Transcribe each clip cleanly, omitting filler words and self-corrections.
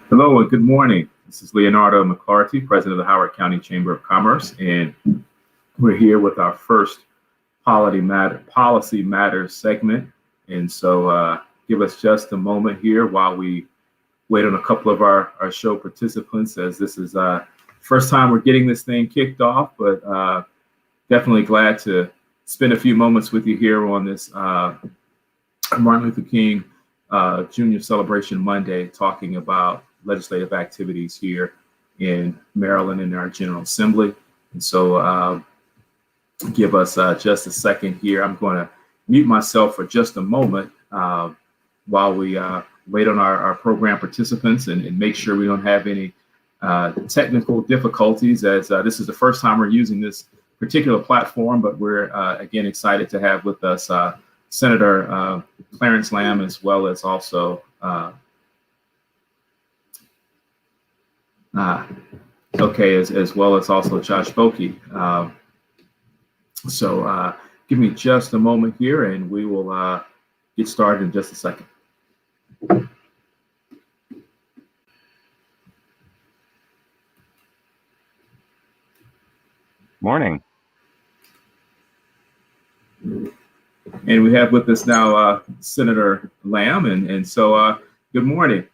Hello and good morning. This is Leonardo McClarty, President of the Howard County Chamber of Commerce, and we're here with our first Policy Matters segment. And so give us just a moment here while we wait on a couple of our show participants, as this is first time we're getting this thing kicked off, but definitely glad to spend a few moments with you here on this Martin Luther King Jr. Celebration Monday, talking about legislative activities here in Maryland in our General Assembly. And so give us just a second here. I'm going to mute myself for just a moment while we wait on our program participants and make sure we don't have any technical difficulties, as this is the first time we're using this particular platform, but we're again excited to have with us Senator Clarence Lamb, as well as also as well as also Josh Bokee. So give me just a moment here and we will get started in just a second. Morning. And we have with us now Senator Lamb, and so good morning.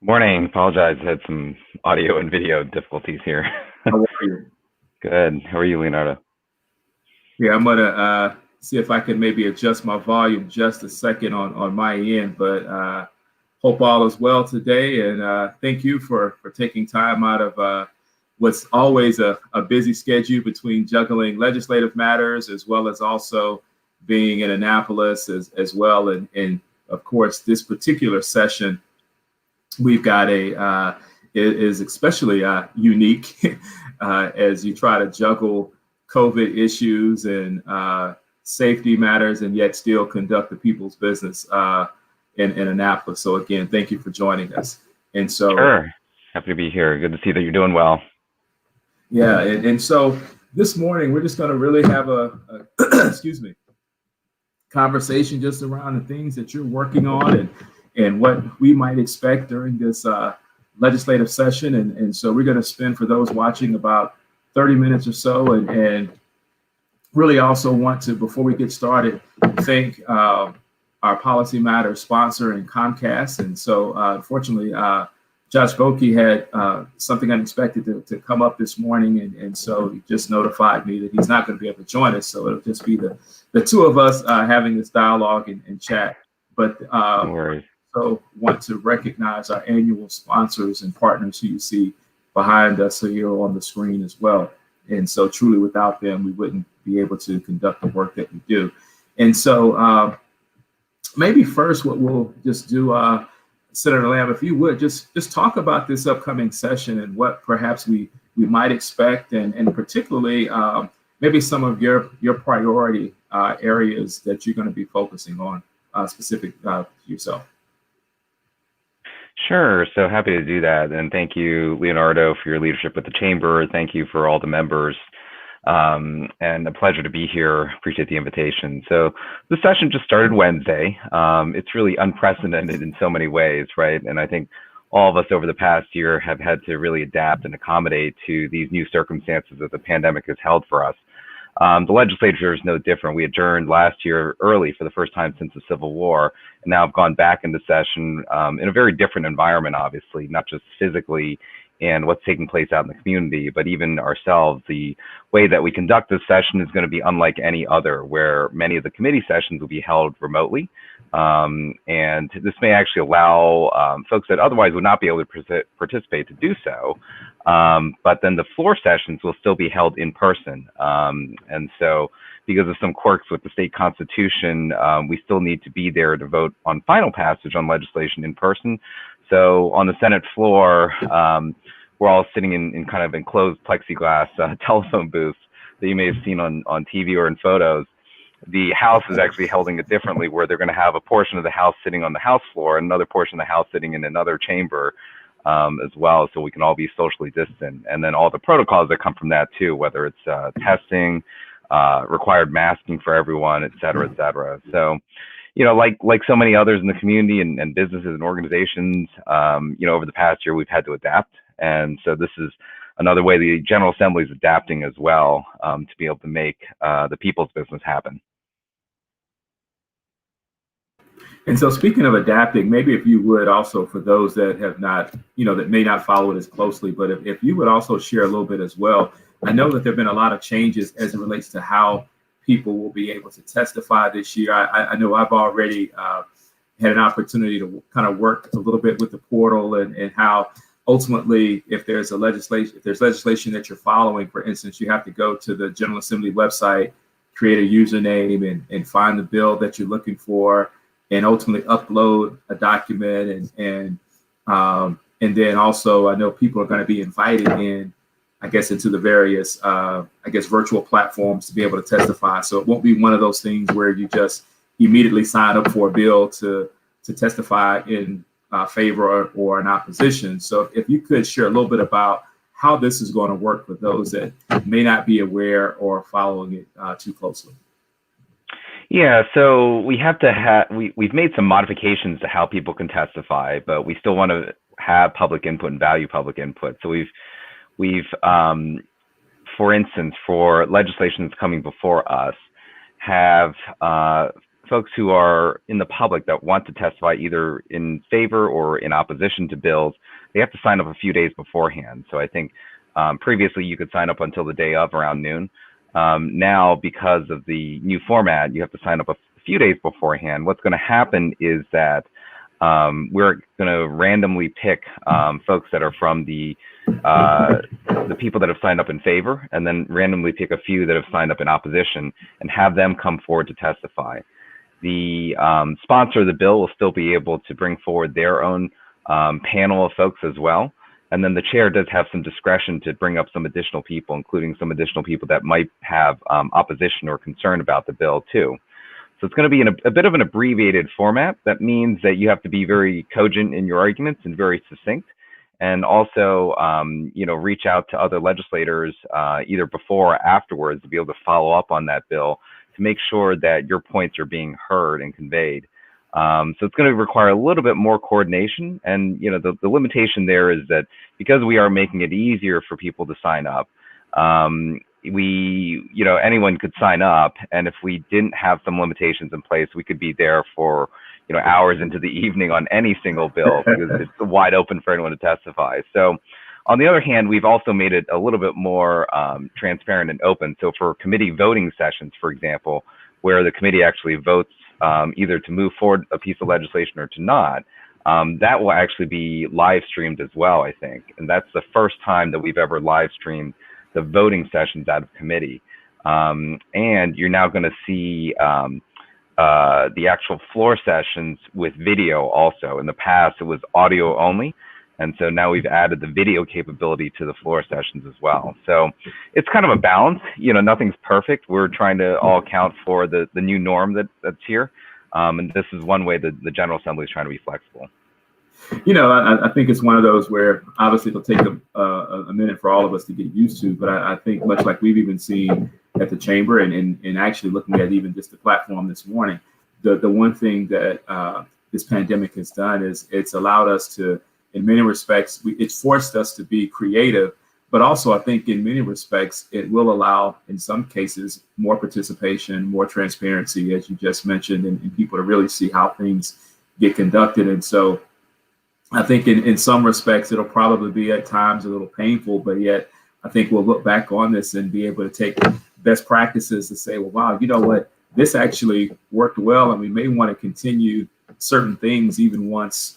Morning. Apologize. I had some audio and video difficulties here. How are you? Good. How are you, Leonardo? Yeah, I'm gonna see if I can maybe adjust my volume just a second on my end, but hope all is well today, and thank you for taking time out of what's always a busy schedule between juggling legislative matters as well as also being in Annapolis as well. And of course, this particular session, we've got is especially unique as you try to juggle COVID issues and safety matters and yet still conduct the people's business in Annapolis. So again, thank you for joining us. And so sure. Happy to be here. Good to see that you're doing well. Yeah, and so this morning we're just going to really have a excuse me, conversation just around the things that you're working on and what we might expect during this legislative session. And so we're going to spend, for those watching, about 30 minutes or so, and really also want to, before we get started, thank our Policy Matters sponsor and Comcast. And so unfortunately, Josh Bokee had something unexpected to come up this morning, and so he just notified me that he's not going to be able to join us. So it'll just be the two of us having this dialogue and chat. But No worries. So want to recognize our annual sponsors and partners who you see behind us here on the screen as well. And so truly without them, we wouldn't be able to conduct the work that we do. And so maybe first what we'll just do, Senator Lamb, if you would just talk about this upcoming session and what perhaps we might expect, and particularly maybe some of your priority areas that you're going to be focusing on specific to yourself. Sure. So happy to do that. And thank you, Leonardo, for your leadership with the Chamber. Thank you for all the members. And a pleasure to be here. Appreciate the invitation. So the session just started Wednesday. It's really unprecedented in so many ways, right? And I think all of us over the past year have had to really adapt and accommodate to these new circumstances that the pandemic has held for us. The legislature is no different. We adjourned last year early for the first time since the Civil War, and now have gone back into session in a very different environment, obviously, not just physically and what's taking place out in the community, but even ourselves. The way that we conduct this session is going to be unlike any other, where many of the committee sessions will be held remotely. And this may actually allow folks that otherwise would not be able to participate to do so. But then the floor sessions will still be held in person. And so because of some quirks with the state constitution, we still need to be there to vote on final passage on legislation in person. So on the Senate floor, we're all sitting in kind of enclosed plexiglass telephone booths that you may have seen on TV or in photos. The House is actually holding it differently, where they're going to have a portion of the House sitting on the House floor and another portion of the House sitting in another chamber as well, so we can all be socially distant. And then all the protocols that come from that too, whether it's testing, required masking for everyone, et cetera, et cetera. So, like so many others in the community and businesses and organizations, over the past year, we've had to adapt. And so this is another way the General Assembly is adapting as well, to be able to make the people's business happen. And so speaking of adapting, maybe if you would also, for those that have not, that may not follow it as closely, but if you would also share a little bit as well. I know that there have been a lot of changes as it relates to how people will be able to testify this year. I know I've already had an opportunity to kind of work a little bit with the portal and how ultimately, if there's legislation that you're following, for instance, you have to go to the General Assembly website, create a username and find the bill that you're looking for, and ultimately upload a document. And then also, I know people are going to be invited in, I guess, into the various, virtual platforms to be able to testify. So it won't be one of those things where you just immediately sign up for a bill to testify in favor or in opposition. So if you could share a little bit about how this is going to work for those that may not be aware or following it too closely. Yeah, so we have to we've made some modifications to how people can testify, but we still want to have public input and value public input. So we've for instance, for legislation that's coming before us, have folks who are in the public that want to testify either in favor or in opposition to bills, they have to sign up a few days beforehand. So I think previously you could sign up until the day of around noon. Now, because of the new format, you have to sign up a few days beforehand. What's going to happen is that we're going to randomly pick folks that are from the people that have signed up in favor, and then randomly pick a few that have signed up in opposition and have them come forward to testify. The sponsor of the bill will still be able to bring forward their own panel of folks as well. And then the chair does have some discretion to bring up some additional people, including some additional people that might have opposition or concern about the bill too. So it's going to be in a bit of an abbreviated format. That means that you have to be very cogent in your arguments and very succinct, and also, reach out to other legislators either before or afterwards to be able to follow up on that bill to make sure that your points are being heard and conveyed. So it's going to require a little bit more coordination. And, the limitation there is that because we are making it easier for people to sign up, anyone could sign up. And if we didn't have some limitations in place, we could be there for, hours into the evening on any single bill because it's wide open for anyone to testify. So on the other hand, we've also made it a little bit more transparent and open. So for committee voting sessions, for example, where the committee actually votes either to move forward a piece of legislation or to not, that will actually be live streamed as well, I think. And that's the first time that we've ever live streamed the voting sessions out of committee. And you're now going to see the actual floor sessions with video also. In the past, it was audio only. And so now we've added the video capability to the floor sessions as well. So it's kind of a balance. Nothing's perfect. We're trying to all account for the new norm that's here. And this is one way that the General Assembly is trying to be flexible. I think it's one of those where obviously it'll take a minute for all of us to get used to. But I think much like we've even seen at the chamber and actually looking at even just the platform this morning, the one thing that this pandemic has done is it's allowed us to, in many respects, it's forced us to be creative, but also I think in many respects, it will allow, in some cases, more participation, more transparency, as you just mentioned, and people to really see how things get conducted. And so I think in some respects, it'll probably be at times a little painful, but yet I think we'll look back on this and be able to take best practices to say, well, wow, you know what, this actually worked well, and we may want to continue certain things even once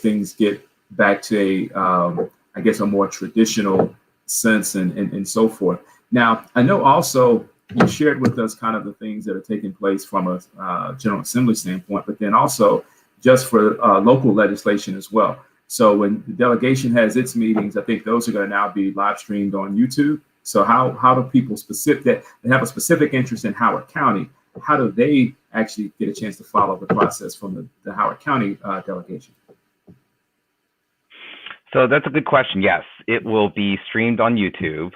things get back to a more traditional sense and so forth. Now, I know also you shared with us kind of the things that are taking place from a General Assembly standpoint, but then also just for local legislation as well. So when the delegation has its meetings, I think those are going to now be live streamed on YouTube. So how do people that have a specific interest in Howard County, how do they actually get a chance to follow the process from the Howard County delegation? So that's a good question. Yes, it will be streamed on YouTube.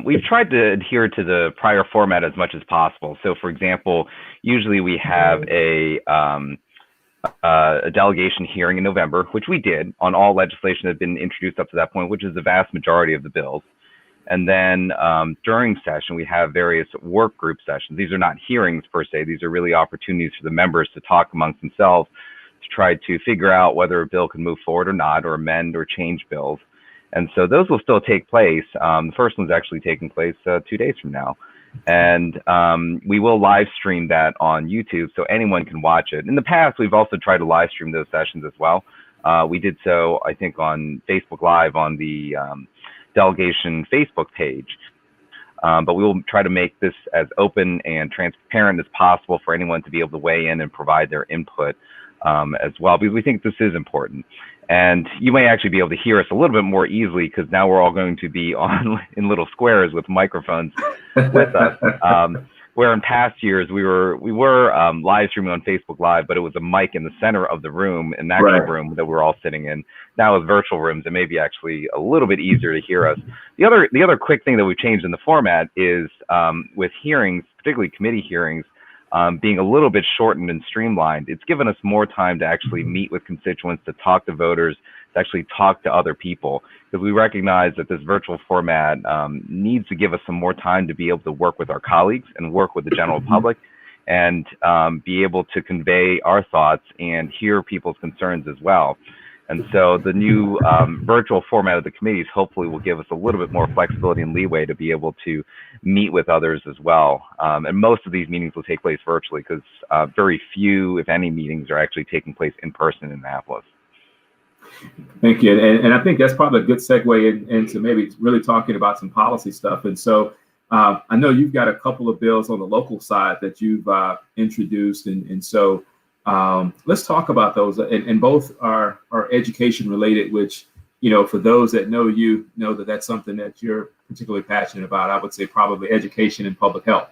We've tried to adhere to the prior format as much as possible. So, for example, usually we have a delegation hearing in November, which we did on all legislation that had been introduced up to that point, which is the vast majority of the bills. And then during session, we have various work group sessions. These are not hearings per se. These are really opportunities for the members to talk amongst themselves to try to figure out whether a bill can move forward or not, or amend or change bills. And so those will still take place. The first one's actually taking place 2 days from now. And we will live stream that on YouTube so anyone can watch it. In the past, we've also tried to live stream those sessions as well. We did so, I think, on Facebook Live on the delegation Facebook page. But we will try to make this as open and transparent as possible for anyone to be able to weigh in and provide their input as well, because we think this is important. And you may actually be able to hear us a little bit more easily because now we're all going to be on in little squares with microphones with us. Where in past years we were live streaming on Facebook Live, but it was a mic in the center of the room, an actual room that we're all sitting in. Now with virtual rooms, it may be actually a little bit easier to hear us. The other quick thing that we've changed in the format is with hearings, particularly committee hearings, being a little bit shortened and streamlined. It's given us more time to actually meet with constituents, to talk to voters, to actually talk to other people, because we recognize that this virtual format needs to give us some more time to be able to work with our colleagues and work with the general public and be able to convey our thoughts and hear people's concerns as well. And so the new virtual format of the committees hopefully will give us a little bit more flexibility and leeway to be able to meet with others as well. And most of these meetings will take place virtually because very few, if any, meetings are actually taking place in person in Annapolis. Thank you. And I think that's probably a good segue into maybe really talking about some policy stuff. And so I know you've got a couple of bills on the local side that you've introduced. And so let's talk about those. And both are education related, which, you know, for those that know you know that that's something that you're particularly passionate about. I would say probably education and public health,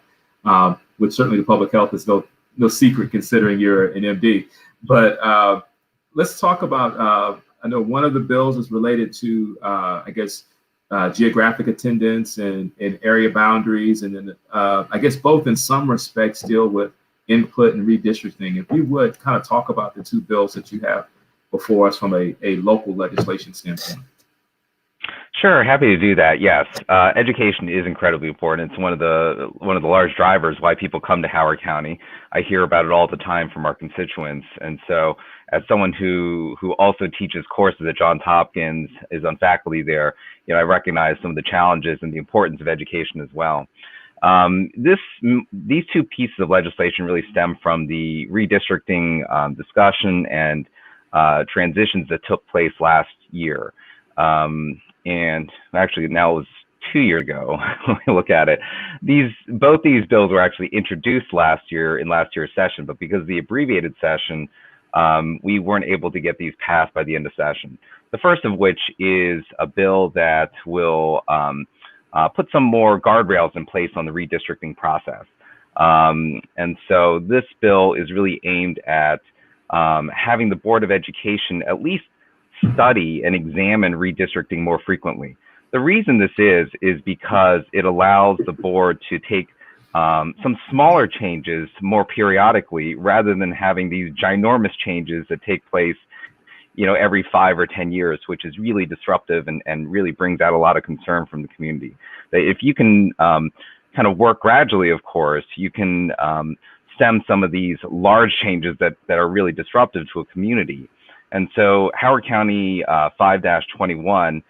which certainly the public health is no secret considering you're an MD. But let's talk about, I know one of the bills is related to, I guess, geographic attendance and area boundaries. And then I guess both in some respects deal with input and redistricting. If you would kind of talk about the two bills that you have before us from a local legislation standpoint. Sure, happy to do that. Yes, education is incredibly important. It's one of the large drivers why people come to Howard County. I hear about it all the time from our constituents, and so as someone who also teaches courses at Johns Hopkins, is on faculty there, you know, I recognize some of the challenges and the importance of education as well. These two pieces of legislation really stem from the redistricting discussion and transitions that took place last year. And actually now it was 2 years ago when we look at it. Both these bills were actually introduced last year in last year's session, but because of the abbreviated session, we weren't able to get these passed by the end of session. The first of which is a bill that will put some more guardrails in place on the redistricting process. And so this bill is really aimed at having the Board of Education at least study and examine redistricting more frequently. The reason this is because it allows the board to take some smaller changes more periodically rather than having these ginormous changes that take place, you know, every 5 or 10 years, which is really disruptive and really brings out a lot of concern from the community. If you can kind of work gradually, of course, you can stem some of these large changes that are really disruptive to a community. And so Howard County 5-21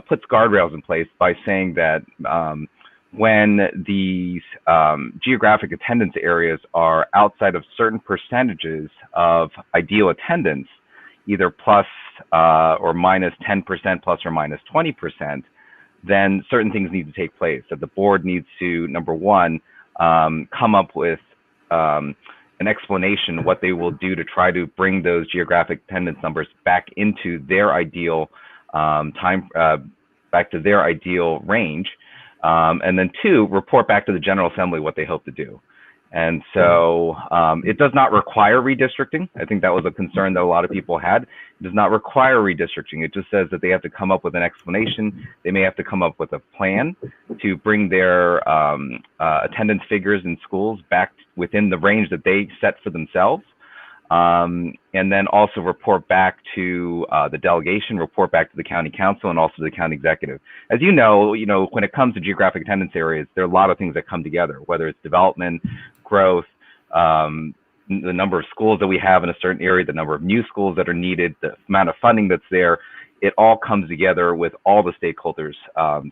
puts guardrails in place by saying that when these geographic attendance areas are outside of certain percentages of ideal attendance, either plus or minus 10%, plus or minus 20%, then certain things need to take place. That the board needs to, number one, come up with an explanation what they will do to try to bring those geographic attendance numbers back into their ideal back to their ideal range, and then two, report back to the General Assembly what they hope to do. And so it does not require redistricting. I think that was a concern that a lot of people had. It does not require redistricting. It just says that they have to come up with an explanation. They may have to come up with a plan to bring their attendance figures in schools back within the range that they set for themselves. And then also report back to the delegation, report back to the county council, and also the county executive. As you know, when it comes to geographic attendance areas, there are a lot of things that come together, whether it's development, growth, the number of schools that we have in a certain area, the number of new schools that are needed, the amount of funding that's there. It all comes together with all the stakeholders, the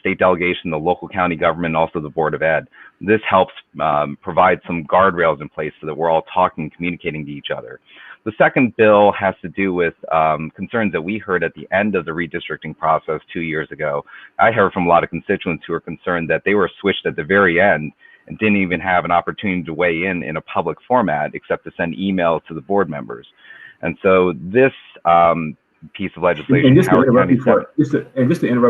state delegation, the local county government, and also the Board of Ed. This helps provide some guardrails in place so that we're all talking and communicating to each other. The second bill has to do with concerns that we heard at the end of the redistricting process 2 years ago. I heard from a lot of constituents who were concerned that they were switched at the very end and didn't even have an opportunity to weigh in a public format except to send emails to the board members. And so this piece of legislation. And just to interrupt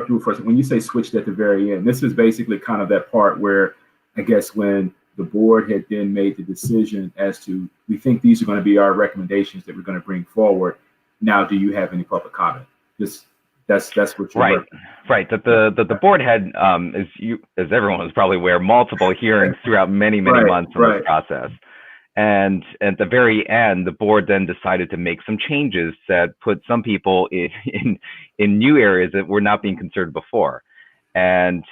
you for a second, when you say switched at the very end, this is basically kind of that part where I guess when the board had then made the decision as to, we think these are going to be our recommendations that we're going to bring forward. Now, do you have any public comment? That's what you're right. That the board had, as everyone was probably aware, multiple hearings throughout many months in this process. And at the very end, the board then decided to make some changes that put some people in new areas that were not being considered before. And,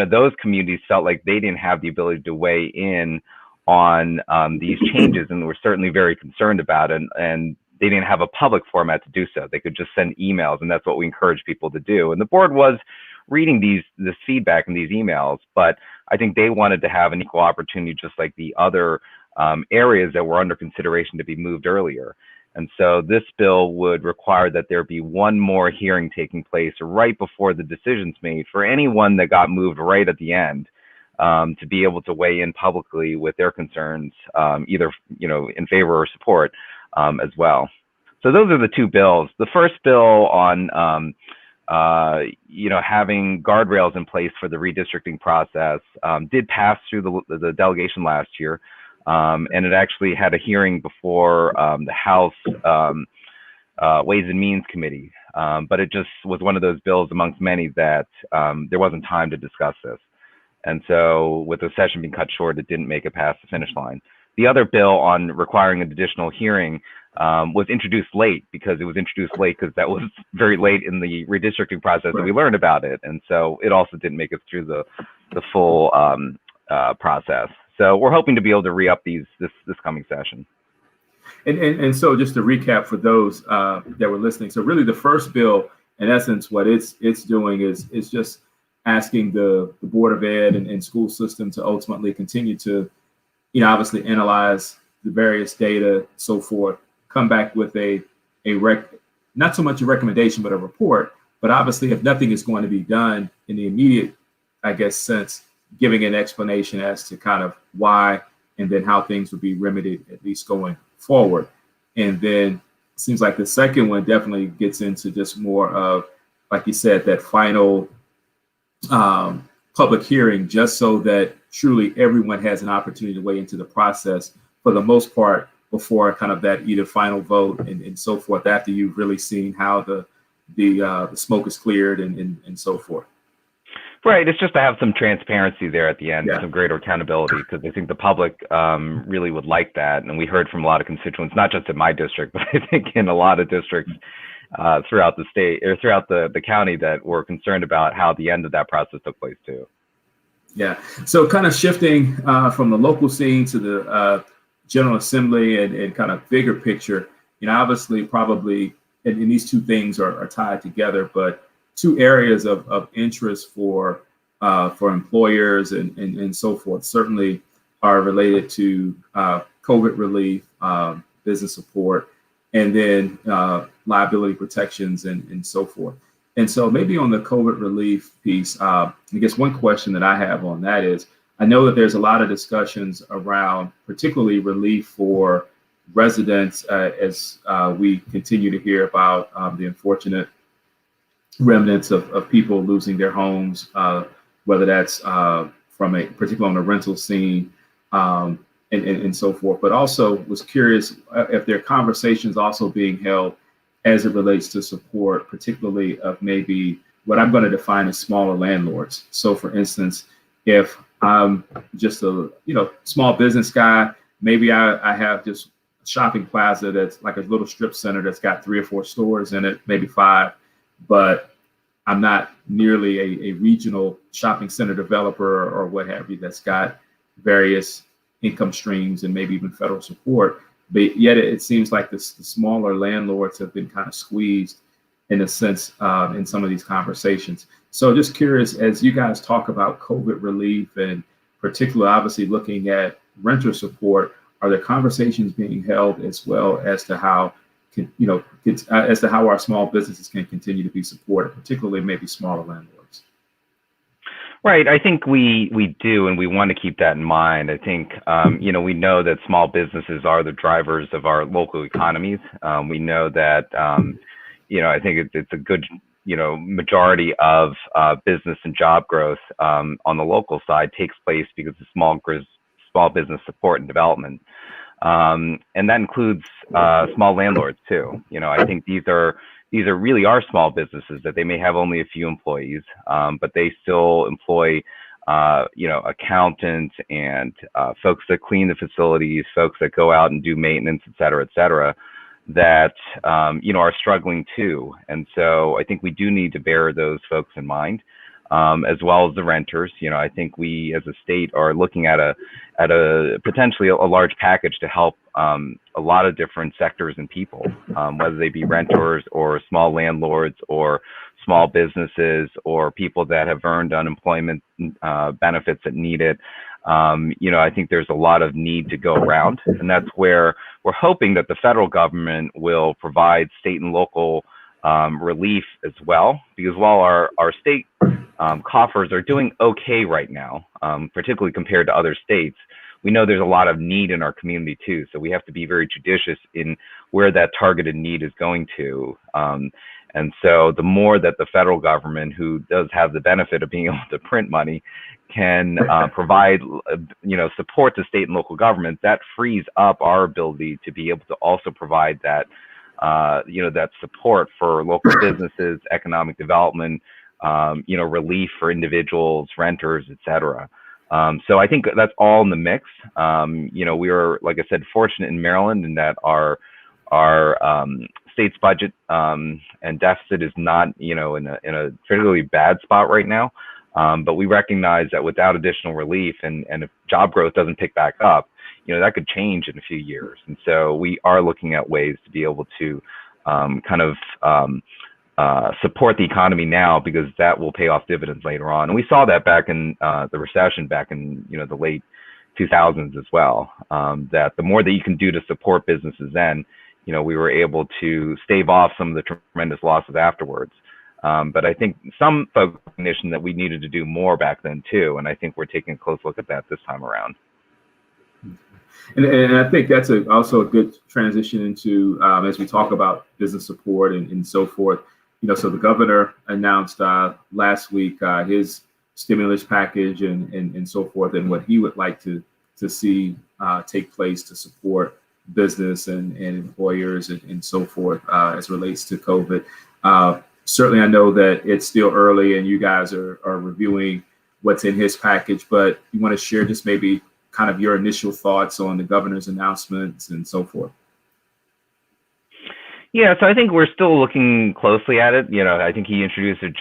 those communities felt like they didn't have the ability to weigh in on these changes and were certainly very concerned about it. And they didn't have a public format to do so. They could just send emails, and that's what we encourage people to do. And the board was reading this feedback and these emails, but I think they wanted to have an equal opportunity, just like the other areas that were under consideration to be moved earlier. And so this bill would require that there be one more hearing taking place right before the decision's made for anyone that got moved right at the end, to be able to weigh in publicly with their concerns, either in favor or support as well. So those are the two bills. The first bill on having guardrails in place for the redistricting process did pass through the delegation last year. And it actually had a hearing before the House Ways and Means Committee. But it just was one of those bills amongst many that there wasn't time to discuss this. And so with the session being cut short, it didn't make it past the finish line. The other bill on requiring an additional hearing was introduced late because that was very late in the redistricting process that we learned about it. And so it also didn't make it through the full process. So we're hoping to be able to re-up this coming session. And so just to recap for those that were listening, so really the first bill, in essence, what it's doing is just asking the Board of Ed and school system to ultimately continue to, obviously analyze the various data, so forth, come back with not so much a recommendation, but a report. But obviously, if nothing is going to be done in the immediate, I guess, sense, giving an explanation as to kind of why and then how things would be remedied, at least going forward. And then it seems like the second one definitely gets into just more of, like you said, that final public hearing, just so that truly everyone has an opportunity to weigh into the process for the most part before kind of that either final vote and so forth, after you've really seen how the smoke is cleared and so forth. Right. It's just to have some transparency there at the end, some greater accountability, because I think the public really would like that. And we heard from a lot of constituents, not just in my district, but I think in a lot of districts throughout the state or throughout the county that were concerned about how the end of that process took place too. Yeah. So kind of shifting from the local scene to the General Assembly and kind of bigger picture, obviously probably, and these two things are tied together, but two areas of interest for employers and so forth certainly are related to COVID relief, business support, and then liability protections and so forth. And so maybe on the COVID relief piece, I guess one question that I have on that is, I know that there's a lot of discussions around particularly relief for residents as we continue to hear about the unfortunate remnants of people losing their homes, whether that's from a particularly on the rental scene, and so forth. But also was curious if there are conversations also being held as it relates to support, particularly of maybe what I'm going to define as smaller landlords. So, for instance, if I'm just a small business guy, maybe I have just a shopping plaza that's like a little strip center that's got 3 or 4 stores in it, maybe 5, but I'm not nearly a regional shopping center developer or what have you that's got various income streams and maybe even federal support. But yet it seems like the smaller landlords have been kind of squeezed in a sense in some of these conversations. So just curious, as you guys talk about COVID relief and particularly obviously looking at renter support, are there conversations being held as well as to how as to how our small businesses can continue to be supported, particularly maybe smaller landlords? Right. I think we do, and we want to keep that in mind. I think, we know that small businesses are the drivers of our local economies. We know that, I think it's a good, majority of business and job growth on the local side takes place because of small business support and development. And that includes small landlords too. I think these are really our small businesses that they may have only a few employees, but they still employ, accountants and folks that clean the facilities, folks that go out and do maintenance, et cetera, that, are struggling too. And so I think we do need to bear those folks in mind, as well as the renters. I think we as a state are looking at a potentially a large package to help a lot of different sectors and people, whether they be renters or small landlords or small businesses or people that have earned unemployment benefits that need it. I think there's a lot of need to go around, and that's where we're hoping that the federal government will provide state and local relief as well, because while our state coffers are doing okay right now, particularly compared to other states, we know there's a lot of need in our community too. So we have to be very judicious in where that targeted need is going to. And so the more that the federal government, who does have the benefit of being able to print money, can provide, support to state and local governments, that frees up our ability to be able to also provide that, that support for local businesses, economic development, relief for individuals, renters, et cetera. So I think that's all in the mix. We are, like I said, fortunate in Maryland in that our state's budget and deficit is not, in a particularly bad spot right now. But we recognize that without additional relief and if job growth doesn't pick back up, that could change in a few years. And so we are looking at ways to be able to support the economy now, because that will pay off dividends later on. And we saw that back in the recession back in the late 2000s as well, that the more that you can do to support businesses then, we were able to stave off some of the tremendous losses afterwards. But I think some folks recognition that we needed to do more back then too, and I think we're taking a close look at that this time around. And I think that's also a good transition into as we talk about business support and so forth. So the governor announced last week his stimulus package and so forth, and what he would like to see take place to support business and employers and so forth as relates to COVID. Certainly, I know that it's still early and you guys are reviewing what's in his package, but you want to share just maybe kind of your initial thoughts on the governor's announcements and so forth. Yeah, so I think we're still looking closely at it. I think he introduced it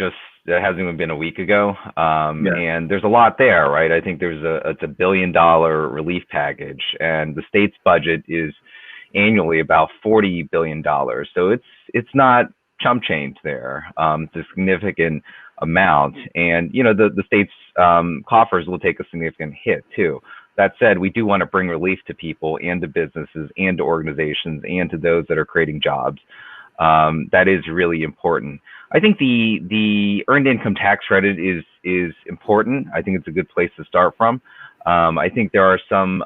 it hasn't even been a week ago. And there's a lot there, right? I think it's $1 billion relief package, and the state's budget is annually about $40 billion. So it's not chump change there. It's a significant amount. And, the state's coffers will take a significant hit too. That said, we do want to bring relief to people and to businesses and to organizations and to those that are creating jobs. That is really important. I think the earned income tax credit is important. I think it's a good place to start from. I think there are some,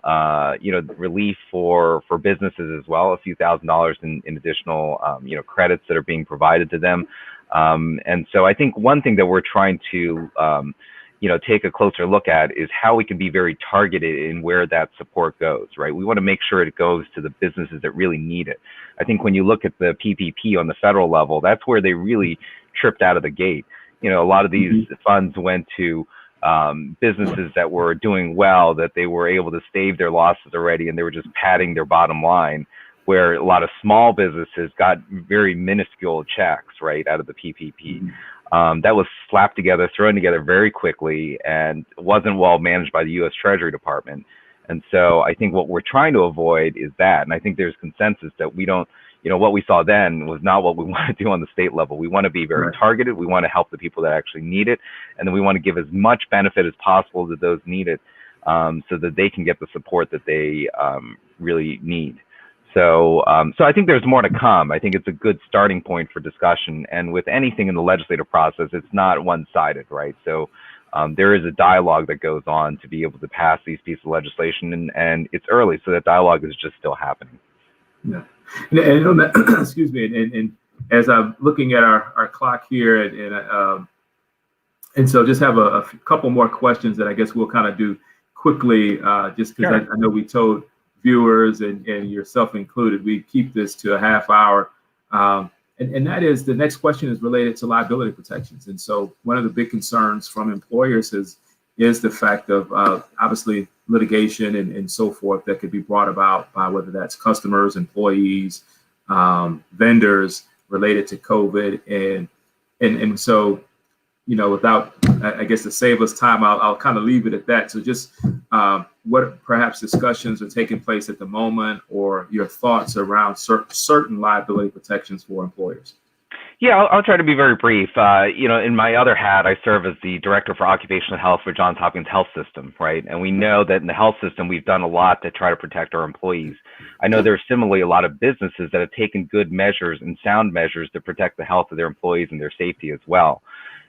relief for businesses as well, a few $1,000s in additional, credits that are being provided to them. And so I think one thing that we're trying to, take a closer look at is how we can be very targeted in where that support goes, right? We want to make sure it goes to the businesses that really need it. I think when you look at the PPP on the federal level, that's where they really tripped out of the gate. A lot of these funds went to businesses that were doing well, that they were able to stave their losses already, and they were just padding their bottom line, where a lot of small businesses got very minuscule checks, right, out of the PPP. That was slapped together, thrown together very quickly, and wasn't well managed by the U.S. Treasury Department. And so I think what we're trying to avoid is that. And I think there's consensus that we don't, what we saw then was not what we want to do on the state level. We want to be very targeted. We want to help the people that actually need it. And then we want to give as much benefit as possible to those need it, so that they can get the support that they really need. So I think there's more to come. I think it's a good starting point for discussion. And with anything in the legislative process, it's not one-sided, right? So there is a dialogue that goes on to be able to pass these pieces of legislation, and it's early, so that dialogue is just still happening. Yeah, and on that, excuse me, and as I'm looking at our clock here, and so just have a couple more questions that I guess we'll kind of do quickly, just because I know we told viewers and yourself included, we keep this to a half hour. And that is, the next question is related to liability protections. And so one of the big concerns from employers is the fact of obviously litigation and so forth that could be brought about by whether that's customers, employees, vendors related to COVID. And so, without, I guess, to save us time, I'll kind of leave it at that. So just what perhaps discussions are taking place at the moment, or your thoughts around certain liability protections for employers? Yeah, I'll try to be very brief. In my other hat, I serve as the Director for Occupational Health for Johns Hopkins Health System, right? And we know that in the health system, we've done a lot to try to protect our employees. I know there's similarly a lot of businesses that have taken good measures and sound measures to protect the health of their employees and their safety as well.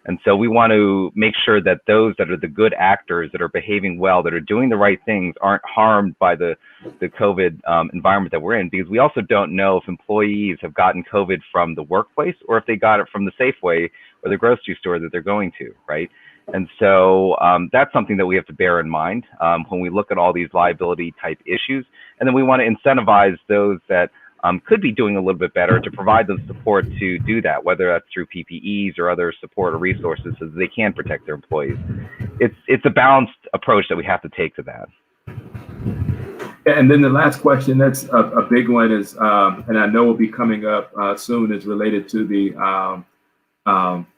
And so we want to make sure that those that are the good actors, that are behaving well, that are doing the right things, aren't harmed by the COVID environment that we're in, because we also don't know if employees have gotten COVID from the workplace or if they got it from the Safeway or the grocery store that they're going to, right? And so that's something that we have to bear in mind when we look at all these liability type issues. And then we want to incentivize those that could be doing a little bit better to provide them support to do that, whether that's through PPEs or other support or resources, so that they can protect their employees. It's a balanced approach that we have to take to that. And then the last question, that's a big one, is, and I know will be coming up soon, is related to the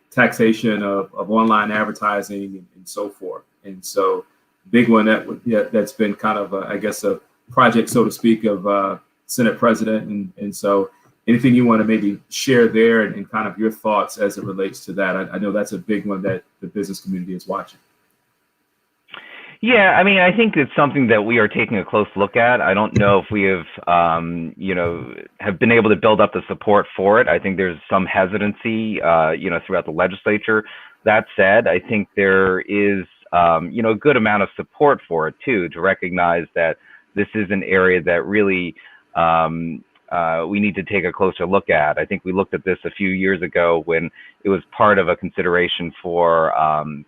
taxation of online advertising and so forth. And so big one that's been kind of, I guess, a project, so to speak, of Senate President. And so anything you want to maybe share there and kind of your thoughts as it relates to that? I know that's a big one that the business community is watching. Yeah, I mean, I think it's something that we are taking a close look at. I don't know if we have, have been able to build up the support for it. I think there's some hesitancy, throughout the legislature. That said, I think there is, a good amount of support for it too, to recognize that this is an area that really we need to take a closer look at. I think we looked at this a few years ago when it was part of a consideration for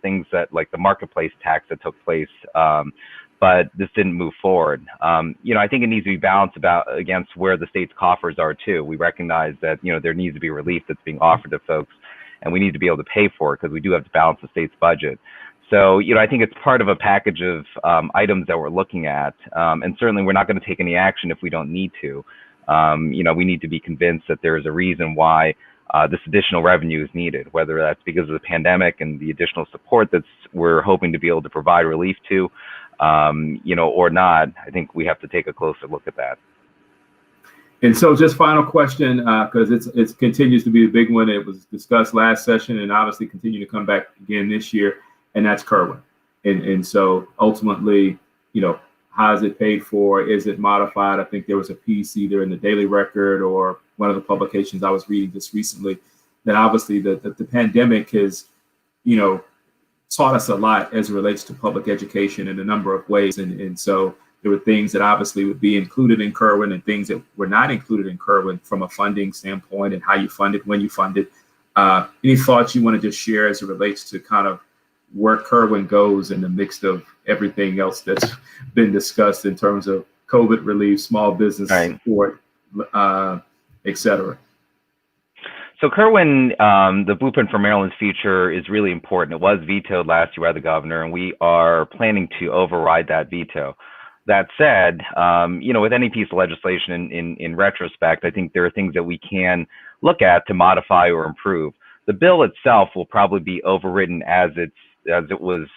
things that, like the marketplace tax that took place, but this didn't move forward. I think it needs to be balanced against where the state's coffers are too. We recognize that, there needs to be relief that's being offered to folks, and we need to be able to pay for it because we do have to balance the state's budget. So, I think it's part of a package of items that we're looking at. And certainly we're not going to take any action if we don't need to. We need to be convinced that there is a reason why this additional revenue is needed, whether that's because of the pandemic and the additional support we're hoping to be able to provide relief to, or not. I think we have to take a closer look at that. And so just final question, because it continues to be a big one. It was discussed last session and obviously continue to come back again this year. And that's Kerwin. And so ultimately, how is it paid for? Is it modified? I think there was a piece either in the Daily Record or one of the publications I was reading just recently that obviously the pandemic has, taught us a lot as it relates to public education in a number of ways. And so there were things that obviously would be included in Kerwin and things that were not included in Kerwin from a funding standpoint and how you fund it, when you fund it. Any thoughts you want to just share as it relates to kind of where Kerwin goes in the mix of everything else that's been discussed in terms of COVID relief, small business support, et cetera. So Kerwin, the Blueprint for Maryland's Future is really important. It was vetoed last year by the governor, and we are planning to override that veto. That said, with any piece of legislation in retrospect, I think there are things that we can look at to modify or improve. The bill itself will probably be overridden as it was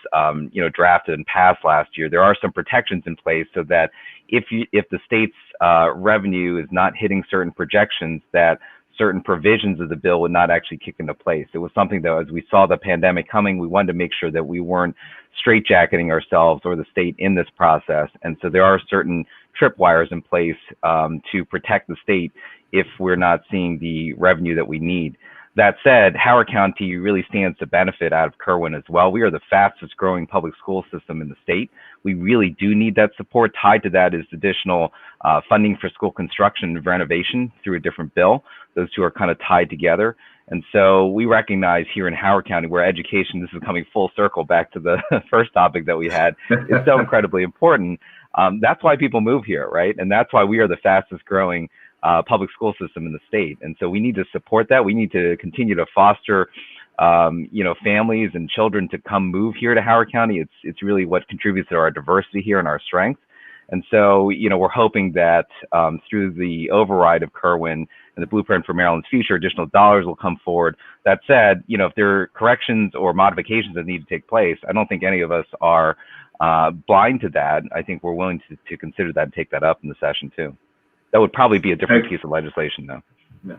drafted and passed last year. There are some protections in place so that if the state's revenue is not hitting certain projections, that certain provisions of the bill would not actually kick into place. It was something that, as we saw the pandemic coming, we wanted to make sure that we weren't straitjacketing ourselves or the state in this process. And so there are certain tripwires in place to protect the state if we're not seeing the revenue that we need. That said, Howard County really stands to benefit out of Kerwin as well. We are the fastest growing public school system in the state. We really do need that support. Tied to that is additional funding for school construction and renovation through a different bill. Those two are kind of tied together. And so we recognize here in Howard County where education, this is coming full circle back to the first topic that we had, is so incredibly important. That's why people move here, right? And that's why we are the fastest growing public school system in the state. And so we need to support that. We need to continue to foster, families and children to come move here to Howard County. It's really what contributes to our diversity here and our strength. And so, we're hoping that through the override of Kerwin and the Blueprint for Maryland's Future, additional dollars will come forward. That said, if there are corrections or modifications that need to take place, I don't think any of us are blind to that. I think we're willing to consider that and take that up in the session too. That would probably be a different piece of legislation, though. Yeah.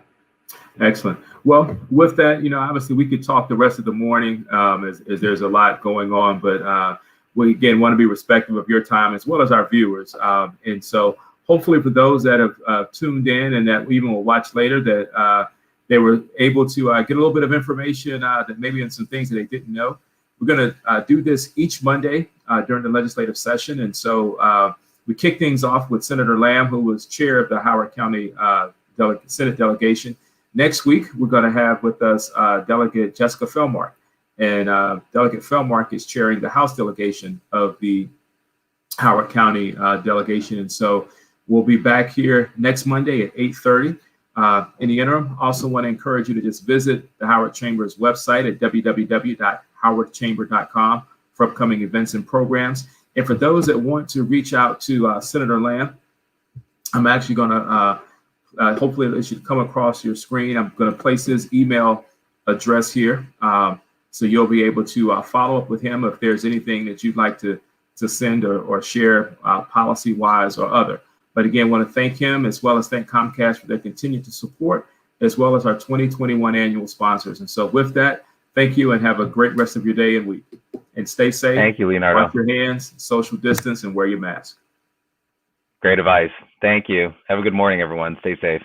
Excellent. Well, with that, obviously we could talk the rest of the morning as there's a lot going on, but we again want to be respectful of your time as well as our viewers. And so hopefully for those that have tuned in and that even will watch later, that they were able to get a little bit of information that maybe in some things that they didn't know. We're going to do this each Monday during the legislative session. And so we kick things off with Senator Lamb, who was chair of the Howard County Senate delegation. Next week, we're going to have with us Delegate Jessica Fellmark. And Delegate Fellmark is chairing the House delegation of the Howard County delegation. And so we'll be back here next Monday at 8:30. In the interim, also want to encourage you to just visit the Howard Chamber's website at www.howardchamber.com for upcoming events and programs. And for those that want to reach out to Senator Lamb, I'm actually going to, hopefully it should come across your screen. I'm going to place his email address here. So you'll be able to follow up with him if there's anything that you'd like to send or share policy-wise or other. But again, want to thank him as well as thank Comcast for their continued support, as well as our 2021 annual sponsors. And so with that, thank you and have a great rest of your day and week. And stay safe. Thank you, Leonardo. Wash your hands, social distance, and wear your mask. Great advice. Thank you. Have a good morning, everyone. Stay safe.